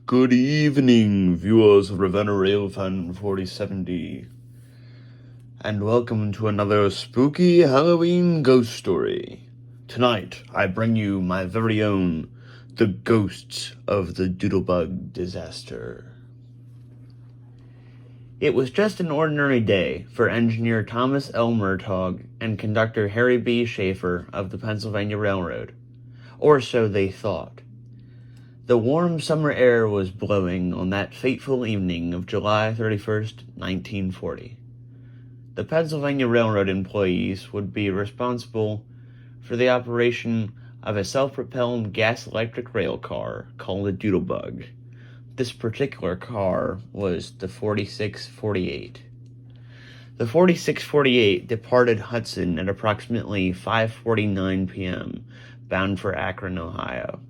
Good evening, viewers of Ravenna Railfan 4070, and welcome to another spooky Halloween ghost story. Tonight, I bring you my very own, The Ghosts of the Doodlebug Disaster. It was just an ordinary day for engineer Thomas L. Murtaugh and conductor Harry B. Schaefer of the Pennsylvania Railroad, or so they thought. The warm summer air was blowing on that fateful evening of July 31st, 1940. The Pennsylvania Railroad employees would be responsible for the operation of a self-propelled gas-electric rail car called a Doodlebug. This particular car was the 4648. The 4648 departed Hudson at approximately 5:49 p.m., bound for Akron, Ohio.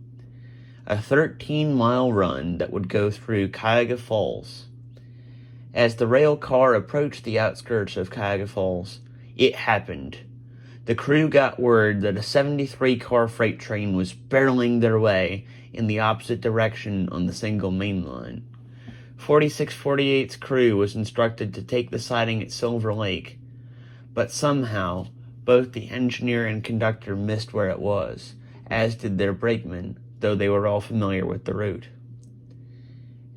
A 13-mile run that would go through Cuyahoga Falls. As the rail car approached the outskirts of Cuyahoga Falls, it happened. The crew got word that a 73-car freight train was barreling their way in the opposite direction on the single main line. 4648's crew was instructed to take the siding at Silver Lake, but somehow both the engineer and conductor missed where it was, as did their brakeman, though they were all familiar with the route.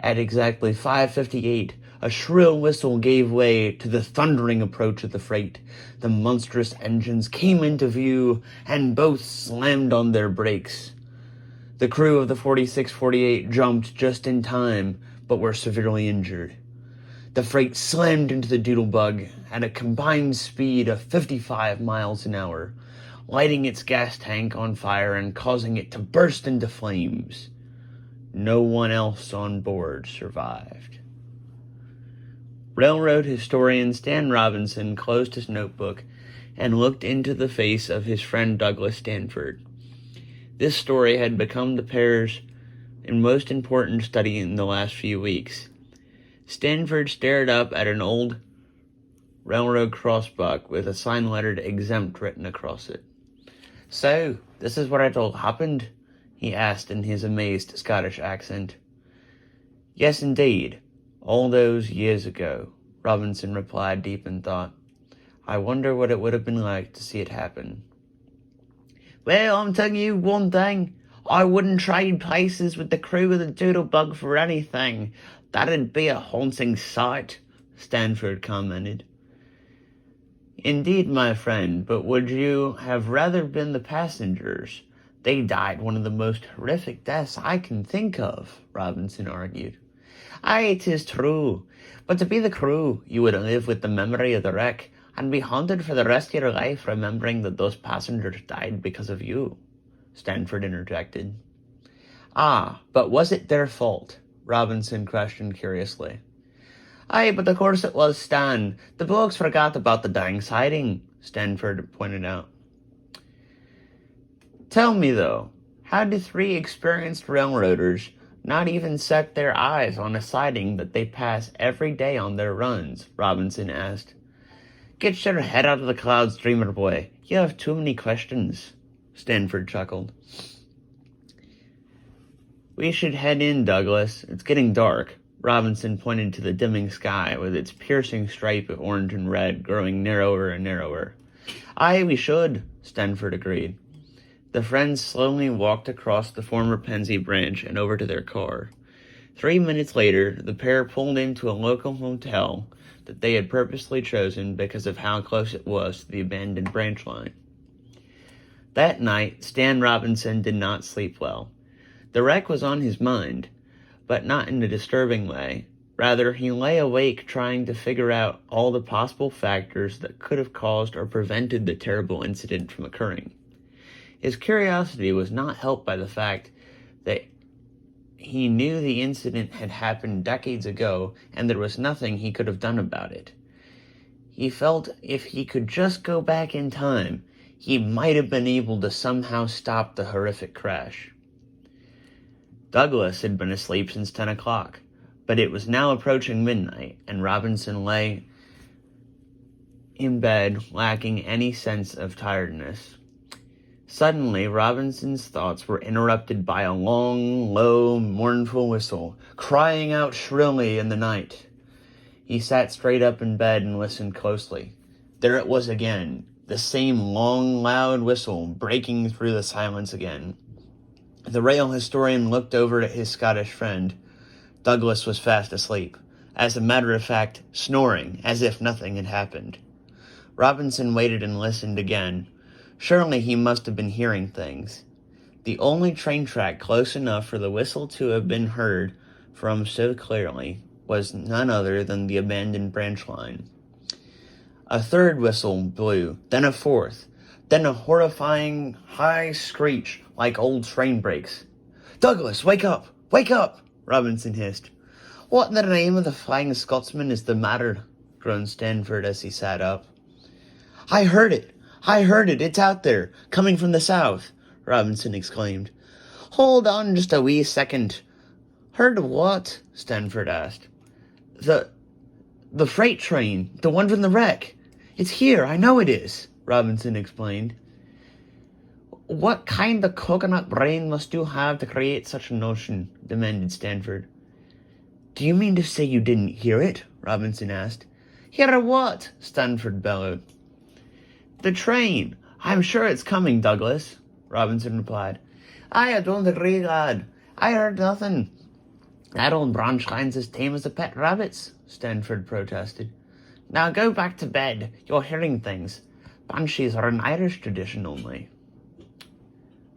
At exactly 5:58, a shrill whistle gave way to the thundering approach of the freight. The monstrous engines came into view, and both slammed on their brakes. The crew of the 4648 jumped just in time, but were severely injured. The freight slammed into the Doodlebug at a combined speed of 55 miles an hour, lighting its gas tank on fire and causing it to burst into flames. No one else on board survived. Railroad historian Stan Robinson closed his notebook and looked into the face of his friend Douglas Stanford. This story had become the pair's most important study in the last few weeks. Stanford stared up at an old railroad crossbuck with a sign lettered exempt written across it. "So, this is what it all happened?" he asked in his amazed Scottish accent. "Yes, indeed. All those years ago," Robinson replied, deep in thought. "I wonder what it would have been like to see it happen." "Well, I'm telling you one thing. I wouldn't trade places with the crew of the Doodlebug for anything. That'd be a haunting sight," Stanford commented. "Indeed, my friend, but would you have rather been the passengers? They died one of the most horrific deaths I can think of," Robinson argued. "Aye, 'tis true. But to be the crew, you would live with the memory of the wreck and be haunted for the rest of your life remembering that those passengers died because of you," Stanford interjected. "Ah, but was it their fault?" Robinson questioned curiously. "Aye, but of course it was, Stan. The blokes forgot about the dang siding," Stanford pointed out. "Tell me, though, how do three experienced railroaders not even set their eyes on a siding that they pass every day on their runs?" Robinson asked. "Get your head out of the clouds, dreamer boy. You have too many questions," Stanford chuckled. "We should head in, Douglas. It's getting dark." Robinson pointed to the dimming sky with its piercing stripe of orange and red growing narrower and narrower. "Aye, we should," Stanford agreed. The friends slowly walked across the former Pennsy branch and over to their car. 3 minutes later, the pair pulled into a local hotel that they had purposely chosen because of how close it was to the abandoned branch line. That night, Stan Robinson did not sleep well. The wreck was on his mind, but not in a disturbing way. Rather, he lay awake trying to figure out all the possible factors that could have caused or prevented the terrible incident from occurring. His curiosity was not helped by the fact that he knew the incident had happened decades ago and there was nothing he could have done about it. He felt if he could just go back in time, he might have been able to somehow stop the horrific crash. Douglas had been asleep since 10 o'clock, but it was now approaching midnight, and Robinson lay in bed lacking any sense of tiredness. Suddenly, Robinson's thoughts were interrupted by a long, low, mournful whistle, crying out shrilly in the night. He sat straight up in bed and listened closely. There it was again, the same long, loud whistle, breaking through the silence again. The rail historian looked over at his Scottish friend. Douglas was fast asleep, as a matter of fact, snoring, as if nothing had happened. Robinson waited and listened again. Surely he must have been hearing things. The only train track close enough for the whistle to have been heard from so clearly was none other than the abandoned branch line. A third whistle blew, then a fourth, then a horrifying high screech like old train brakes. "Douglas, wake up! Wake up!" Robinson hissed. "What in the name of the Flying Scotsman is the matter?" groaned Stanford as he sat up. I heard it! It's out there, coming from the south," Robinson exclaimed. "Hold on just a wee second." "Heard what?" Stanford asked. The freight train, the one from the wreck. It's here, I know it is," Robinson explained. "What kind of coconut brain must you have to create such a notion?" demanded Stanford. "Do you mean to say you didn't hear it?" Robinson asked. "Hear what?" Stanford bellowed. "The train. I'm sure it's coming, Douglas," Robinson replied. "I don't agree, lad. I heard nothing." "That old branch line's as tame as a pet rabbit's," Stanford protested. "Now go back to bed. You're hearing things. Banshees are an Irish tradition only."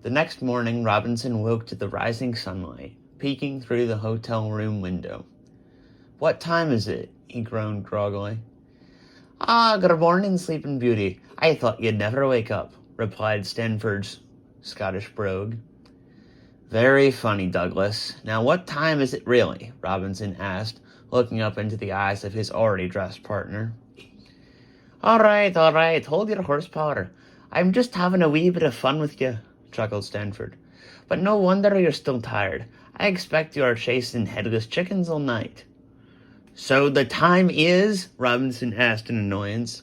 The next morning, Robinson woke to the rising sunlight, peeking through the hotel room window. "What time is it?" he groaned groggily. Good morning, Sleeping Beauty. I thought you'd never wake up," replied Stanford's Scottish brogue. "Very funny, Douglas. Now what time is it really?" Robinson asked, looking up into the eyes of his already dressed partner. All right, hold your horsepower. I'm just having a wee bit of fun with you," chuckled Stanford. "But no wonder you're still tired. I expect you are chasing headless chickens all night." "So the time is?" Robinson asked in annoyance.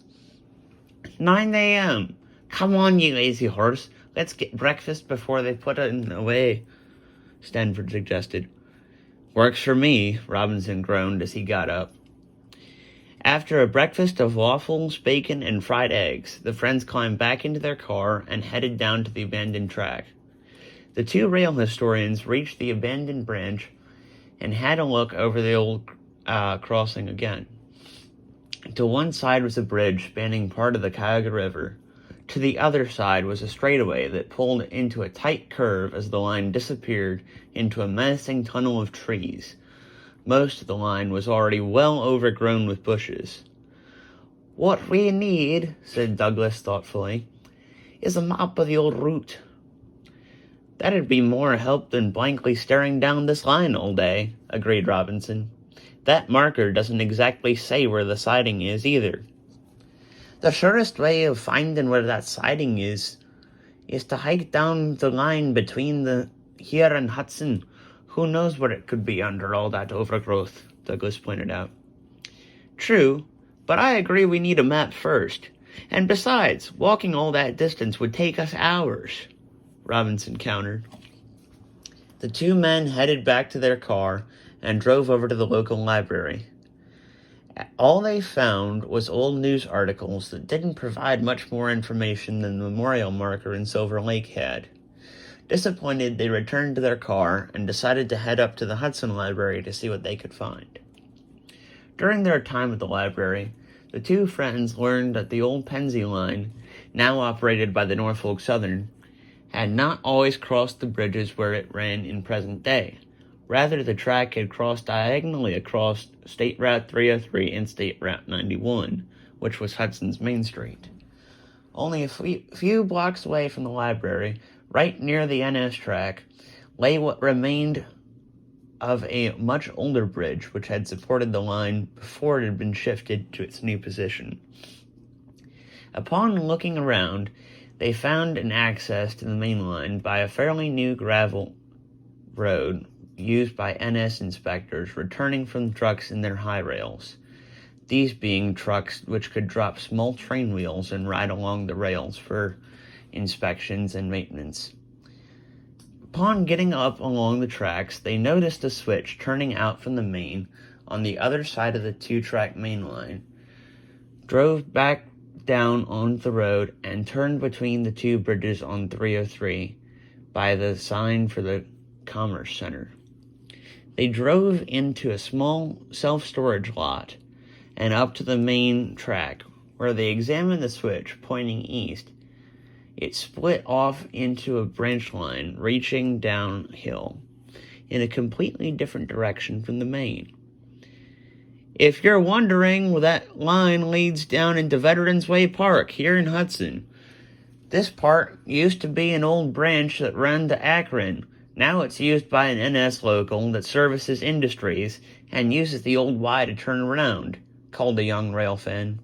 9 a.m. Come on, you lazy horse. Let's get breakfast before they put it away," Stanford suggested. "Works for me," Robinson groaned as he got up. After a breakfast of waffles, bacon, and fried eggs, the friends climbed back into their car and headed down to the abandoned track. The two rail historians reached the abandoned branch and had a look over the old crossing again. To one side was a bridge spanning part of the Cuyahoga River. To the other side was a straightaway that pulled into a tight curve as the line disappeared into a menacing tunnel of trees. Most of the line was already well overgrown with bushes. "What we need," said Douglas thoughtfully, "is a map of the old route." "That'd be more help than blankly staring down this line all day," agreed Robinson. "That marker doesn't exactly say where the siding is either." "The surest way of finding where that siding is to hike down the line between here and Hudson. Who knows what it could be under all that overgrowth," Douglas pointed out. "True, but I agree we need a map first. And besides, walking all that distance would take us hours," Robinson countered. The two men headed back to their car and drove over to the local library. All they found was old news articles that didn't provide much more information than the memorial marker in Silver Lake had. Disappointed, they returned to their car and decided to head up to the Hudson Library to see what they could find. During their time at the library, the two friends learned that the old Pennsy line, now operated by the Norfolk Southern, had not always crossed the bridges where it ran in present day. Rather, the track had crossed diagonally across State Route 303 and State Route 91, which was Hudson's Main Street. Only a few blocks away from the library, right near the NS track, lay what remained of a much older bridge which had supported the line before it had been shifted to its new position. Upon looking around, they found an access to the main line by a fairly new gravel road used by NS inspectors returning from trucks in their high rails, these being trucks which could drop small train wheels and ride along the rails for inspections and maintenance. Upon getting up along the tracks, they noticed a switch turning out from the main on the other side of the 2-track main line, drove back down on the road, and turned between the 2 bridges on 303 by the sign for the Commerce Center. They drove into a small self-storage lot and up to the main track, where they examined the switch pointing east. It split off into a branch line reaching downhill in a completely different direction from the main. If you're wondering, that line leads down into Veterans Way Park here in Hudson. This park used to be an old branch that ran to Akron. Now it's used by an NS local that services industries and uses the old Y to turn around, called a young rail fan.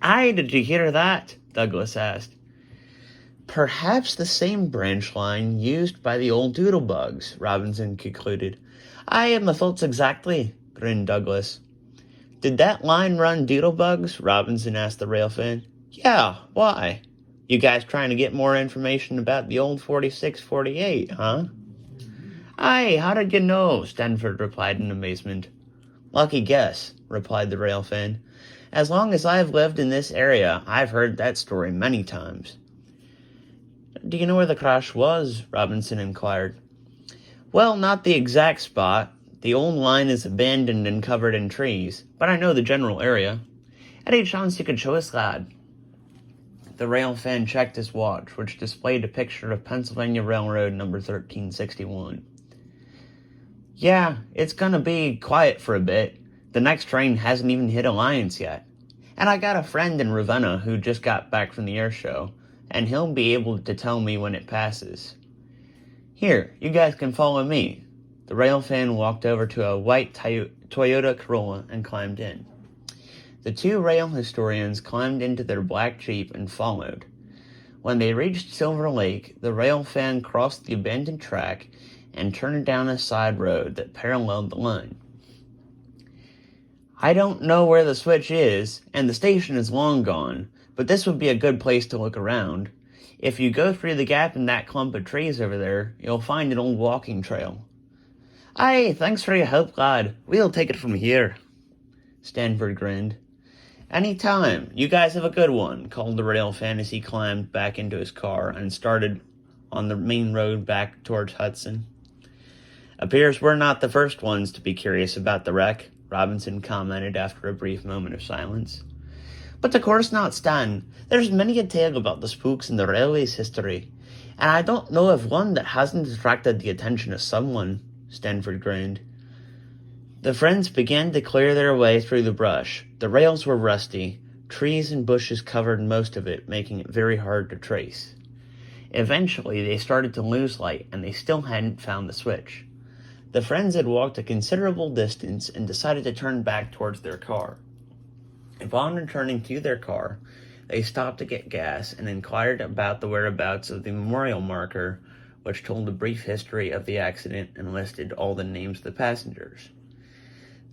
Aye, did you hear that? Douglas asked. Perhaps the same branch line used by the old Doodlebugs, Robinson concluded. Aye, my thoughts exactly, grinned Douglas. Did that line run Doodlebugs? Robinson asked the rail fan. Yeah, why? You guys trying to get more information about the old 4648, huh? Aye, how did you know? Stanford replied in amazement. Lucky guess, replied the rail fan. As long as I've lived in this area, I've heard that story many times. Do you know where the crash was? Robinson inquired. Well, not the exact spot. The old line is abandoned and covered in trees, but I know the general area. Any chance you could show us, lad? The rail fan checked his watch, which displayed a picture of Pennsylvania Railroad number 1361. Yeah, it's gonna be quiet for a bit. The next train hasn't even hit Alliance yet. And I got a friend in Ravenna who just got back from the air show, and he'll be able to tell me when it passes. Here, you guys can follow me. The rail fan walked over to a white Toyota Corolla and climbed in. The 2 rail historians climbed into their black Jeep and followed. When they reached Silver Lake, the rail fan crossed the abandoned track and turned down a side road that paralleled the line. I don't know where the switch is, and the station is long gone, but this would be a good place to look around. If you go through the gap in that clump of trees over there, you'll find an old walking trail. Aye, thanks for your help, lad. We'll take it from here. Stanford grinned. Any time. You guys have a good one, called the rail fan as he climbed back into his car and started on the main road back towards Hudson. Appears we're not the first ones to be curious about the wreck, Robinson commented after a brief moment of silence. But of course not, Stan. There's many a tale about the spooks in the railway's history, and I don't know of one that hasn't attracted the attention of someone, Stanford grinned. The friends began to clear their way through the brush. The rails were rusty. Trees and bushes covered most of it, making it very hard to trace. Eventually, they started to lose light, and they still hadn't found the switch. The friends had walked a considerable distance and decided to turn back towards their car. Upon returning to their car, they stopped to get gas and inquired about the whereabouts of the memorial marker, which told a brief history of the accident and listed all the names of the passengers.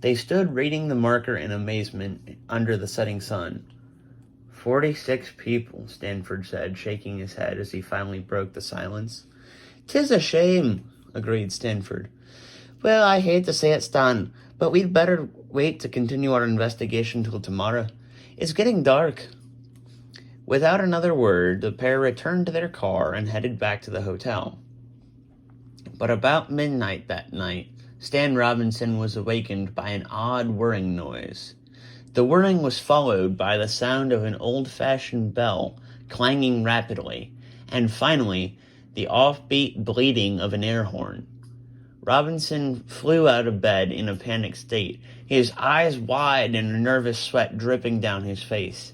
They stood reading the marker in amazement under the setting sun. 46 people, Stanford said, shaking his head as he finally broke the silence. 'Tis a shame, agreed Stanford. Well, I hate to say it, Stan, but we'd better wait to continue our investigation till tomorrow. It's getting dark. Without another word, the pair returned to their car and headed back to the hotel. But about midnight that night, Stan Robinson was awakened by an odd whirring noise. The whirring was followed by the sound of an old-fashioned bell clanging rapidly, and finally, the offbeat bleating of an air horn. Robinson flew out of bed in a panicked state, his eyes wide and a nervous sweat dripping down his face.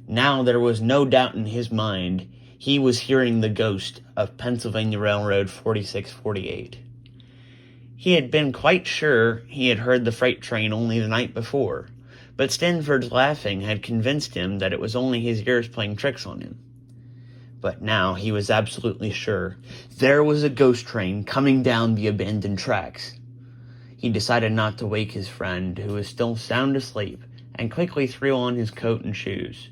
Now there was no doubt in his mind. He was hearing the ghost of Pennsylvania Railroad 4648. He had been quite sure he had heard the freight train only the night before, but Stanford's laughing had convinced him that it was only his ears playing tricks on him. But now he was absolutely sure. There was a ghost train coming down the abandoned tracks. He decided not to wake his friend, who was still sound asleep, and quickly threw on his coat and shoes.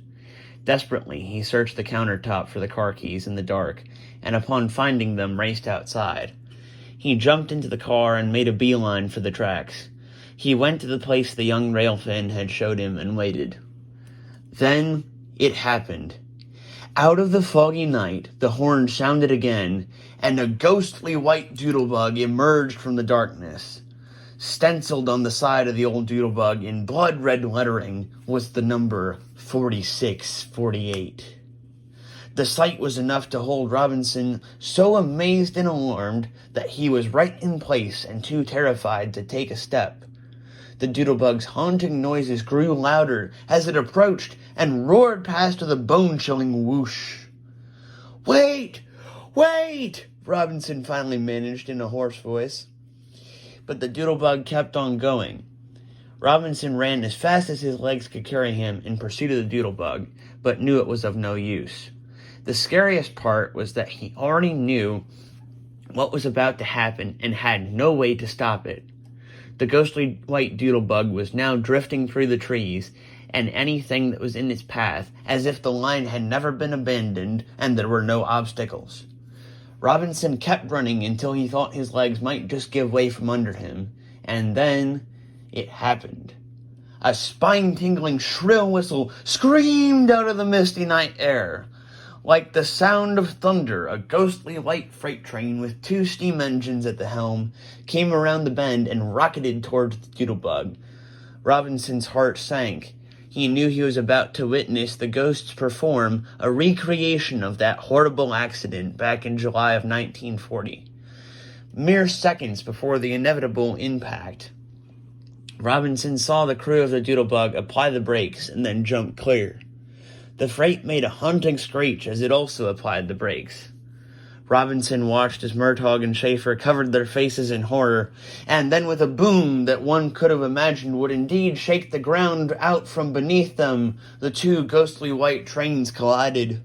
Desperately, he searched the countertop for the car keys in the dark, and upon finding them, raced outside. He jumped into the car and made a beeline for the tracks. He went to the place the young railfin had showed him and waited. Then it happened. Out of the foggy night, the horn sounded again, and a ghostly white doodlebug emerged from the darkness. Stenciled on the side of the old doodlebug in blood-red lettering was the number 4648. The sight was enough to hold Robinson so amazed and alarmed that he was right in place and too terrified to take a step. The doodlebug's haunting noises grew louder as it approached and roared past with a bone-chilling whoosh. "Wait! Wait!" Robinson finally managed in a hoarse voice. But the doodlebug kept on going. Robinson ran as fast as his legs could carry him in pursuit of the doodlebug, but knew it was of no use. The scariest part was that he already knew what was about to happen and had no way to stop it. The ghostly white doodlebug was now drifting through the trees and anything that was in its path, as if the line had never been abandoned and there were no obstacles. Robinson kept running until he thought his legs might just give way from under him, and then it happened. A spine-tingling shrill whistle screamed out of the misty night air. Like the sound of thunder, a ghostly white freight train with 2 steam engines at the helm came around the bend and rocketed towards the doodlebug. Robinson's heart sank. He knew he was about to witness the ghosts perform a recreation of that horrible accident back in July of 1940. Mere seconds before the inevitable impact, Robinson saw the crew of the doodlebug apply the brakes and then jump clear. The freight made a haunting screech as it also applied the brakes. Robinson watched as Murtaugh and Schaefer covered their faces in horror, and then with a boom that one could have imagined would indeed shake the ground out from beneath them, the 2 ghostly white trains collided.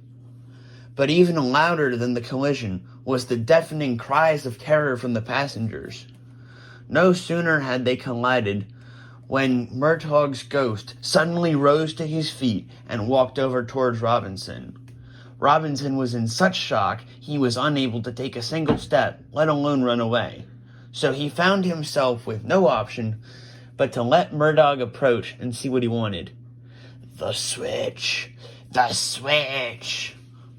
But even louder than the collision was the deafening cries of terror from the passengers. No sooner had they collided when Murtaugh's ghost suddenly rose to his feet and walked over towards Robinson. Robinson was in such shock he was unable to take a single step, let alone run away. So he found himself with no option but to let Murtaugh approach and see what he wanted. "The switch! The switch!"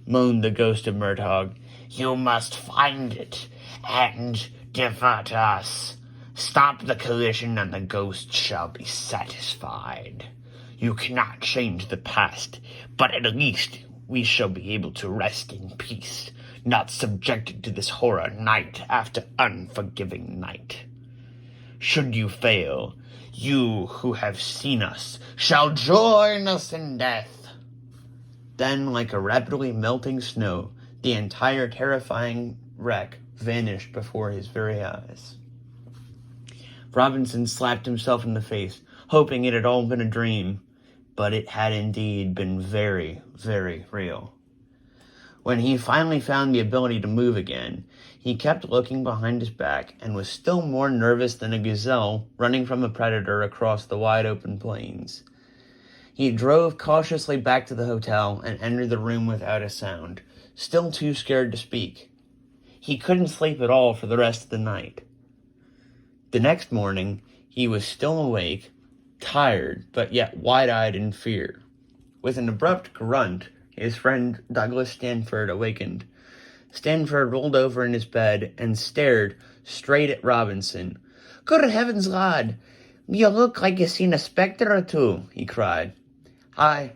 moaned the ghost of Murtaugh. "You must find it and divert us. Stop the collision and the ghost shall be satisfied. You cannot change the past, but at least we shall be able to rest in peace, not subjected to this horror night after unforgiving night. Should you fail, you who have seen us shall join us in death." Then, like a rapidly melting snow, the entire terrifying wreck vanished before his very eyes. Robinson slapped himself in the face, hoping it had all been a dream, but it had indeed been very, very real. When he finally found the ability to move again, he kept looking behind his back and was still more nervous than a gazelle running from a predator across the wide-open plains. He drove cautiously back to the hotel and entered the room without a sound, still too scared to speak. He couldn't sleep at all for the rest of the night. The next morning, he was still awake, tired, but yet wide-eyed in fear. With an abrupt grunt, his friend Douglas Stanford awakened. Stanford rolled over in his bed and stared straight at Robinson. "Good heavens, lad! You look like you seen a spectre or two," he cried. I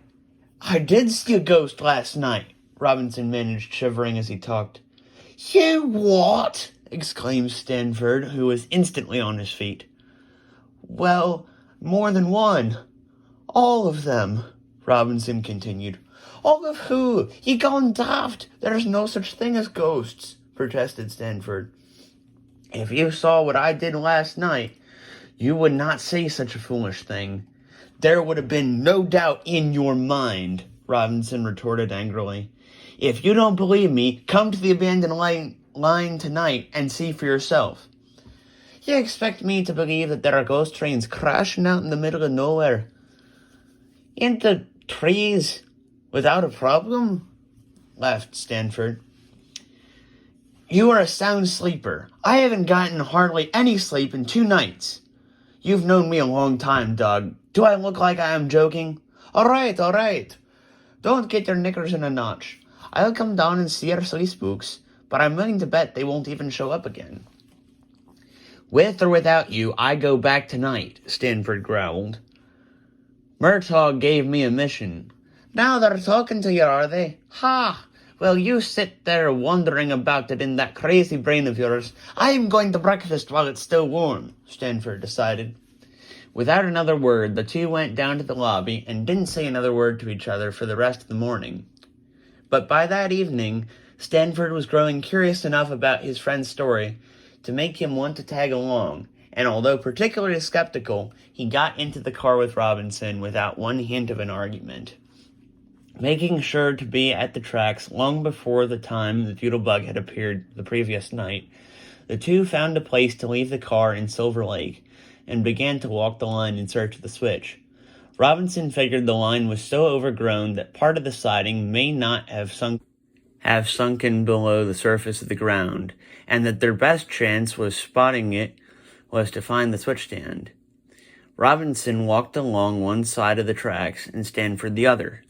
did see a ghost last night," Robinson managed, shivering as he talked. "You what?" exclaimed Stanford, who was instantly on his feet. "Well, more than one. All of them," Robinson continued. "All of who? Ye gone daft. There's no such thing as ghosts," protested Stanford. "If you saw what I did last night, you would not say such a foolish thing. There would have been no doubt in your mind," Robinson retorted angrily. "If you don't believe me, come to the abandoned line tonight and see for yourself." "You expect me to believe that there are ghost trains crashing out in the middle of nowhere? In the trees? Without a problem? Laughed Stanford. You are a sound sleeper. I haven't gotten hardly any sleep in 2 nights. You've known me a long time, Doug. Do I look like I am joking? All right. Don't get your knickers in a notch. I'll come down and see our silly spooks, but I'm willing to bet they won't even show up again. With or without you, I go back tonight, Stanford growled. Murtaugh gave me a mission. Now they're talking to you, are they? Ha! Well, you sit there wondering about it in that crazy brain of yours. I'm going to breakfast while it's still warm, Stanford decided. Without another word, the two went down to the lobby and didn't say another word to each other for the rest of the morning. But by that evening, Stanford was growing curious enough about his friend's story to make him want to tag along, and although particularly skeptical, he got into the car with Robinson without one hint of an argument. Making sure to be at the tracks long before the time the Doodlebug had appeared the previous night, the two found a place to leave the car in Silver Lake and began to walk the line in search of the switch. Robinson figured the line was so overgrown that part of the siding may not have sunken below the surface of the ground, and that their best chance was spotting it was to find the switch stand. Robinson walked along one side of the tracks and Stanford the other.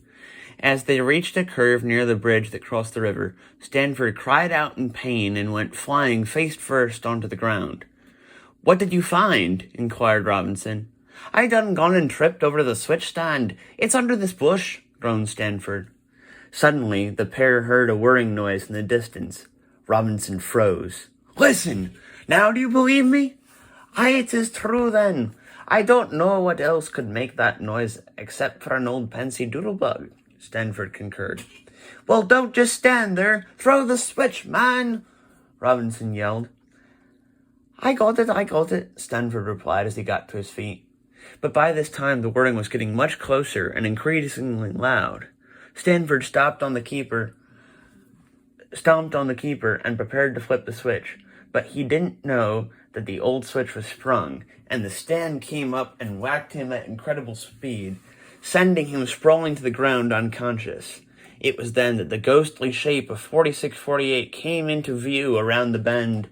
As they reached a curve near the bridge that crossed the river, Stanford cried out in pain and went flying face first onto the ground. What did you find? Inquired Robinson. I done gone and tripped over the switch stand. It's under this bush, groaned Stanford. Suddenly, the pair heard a whirring noise in the distance. Robinson froze. Listen! Now do you believe me? Aye, it is true then. I don't know what else could make that noise except for an old pensy Doodlebug, Stanford concurred. Well, don't just stand there. Throw the switch, man, Robinson yelled. I got it, Stanford replied as he got to his feet. But by this time the whirring was getting much closer and increasingly loud. Stanford stomped on the keeper and prepared to flip the switch, but he didn't know that the old switch was sprung, and the stand came up and whacked him at incredible speed, sending him sprawling to the ground unconscious. It was then that the ghostly shape of 4648 came into view around the bend.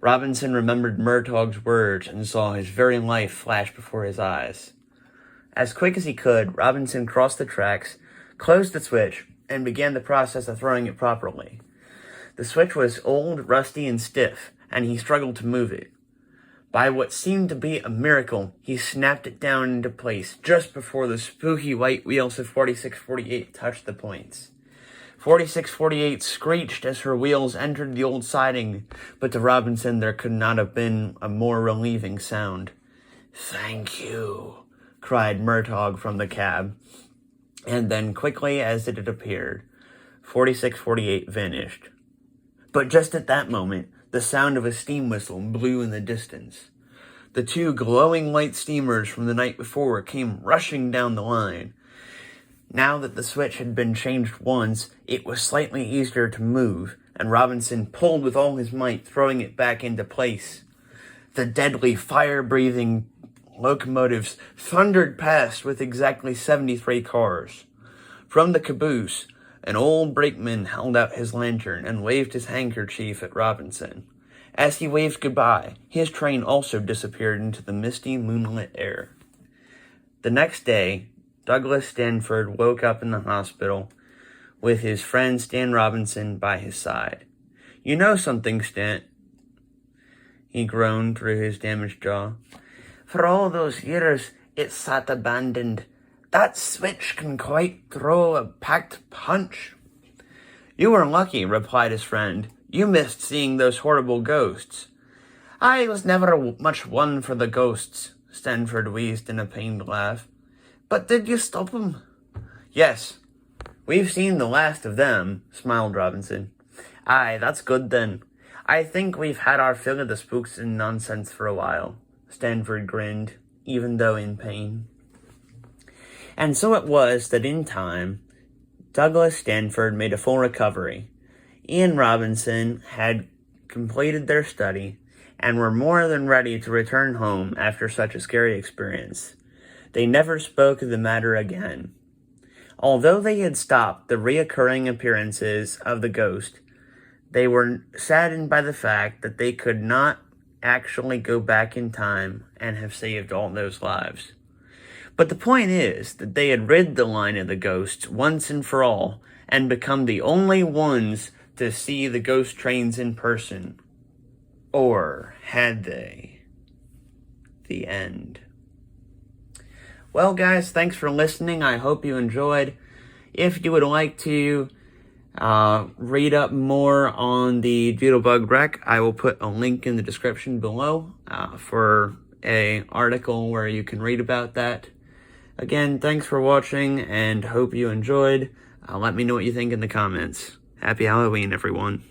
Robinson remembered Murtaugh's words and saw his very life flash before his eyes. As quick as he could, Robinson crossed the tracks, closed the switch, and began the process of throwing it properly. The switch was old, rusty, and stiff, and he struggled to move it. By what seemed to be a miracle, he snapped it down into place just before the spooky white wheels of 4648 touched the points. 4648 screeched as her wheels entered the old siding, but to Robinson there could not have been a more relieving sound. Thank you, cried Murtaugh from the cab. And then, quickly as it had appeared, 4648 vanished. But just at that moment, the sound of a steam whistle blew in the distance. The two glowing white steamers from the night before came rushing down the line. Now that the switch had been changed once, it was slightly easier to move, and Robinson pulled with all his might, throwing it back into place. The deadly, fire-breathing locomotives thundered past with exactly 73 cars. From the caboose, an old brakeman held out his lantern and waved his handkerchief at Robinson. As he waved goodbye, his train also disappeared into the misty, moonlit air. The next day, Douglas Stanford woke up in the hospital with his friend Stan Robinson by his side. You know something, Stan? He groaned through his damaged jaw. For all those years, it sat abandoned. That switch can quite throw a packed punch. You were lucky, replied his friend. You missed seeing those horrible ghosts. I was never much one for the ghosts, Stanford wheezed in a pained laugh. But did you stop them? Yes. We've seen the last of them, smiled Robinson. Aye, that's good then. I think we've had our fill of the spooks and nonsense for a while. Stanford grinned, even though in pain. And so it was that in time, Douglas Stanford made a full recovery. Ian Robinson had completed their study and were more than ready to return home after such a scary experience. They never spoke of the matter again. Although they had stopped the reoccurring appearances of the ghost, they were saddened by the fact that they could not actually go back in time and have saved all those lives. But the point is that they had rid the line of the ghosts once and for all, and become the only ones to see the ghost trains in person. Or had they? The end. Well, guys, thanks for listening. I hope you enjoyed. If you would like to read up more on the Doodlebug wreck, I will put a link in the description below for an article where you can read about that. Again, thanks for watching, and hope you enjoyed. Let me know what you think in the comments. Happy Halloween, everyone.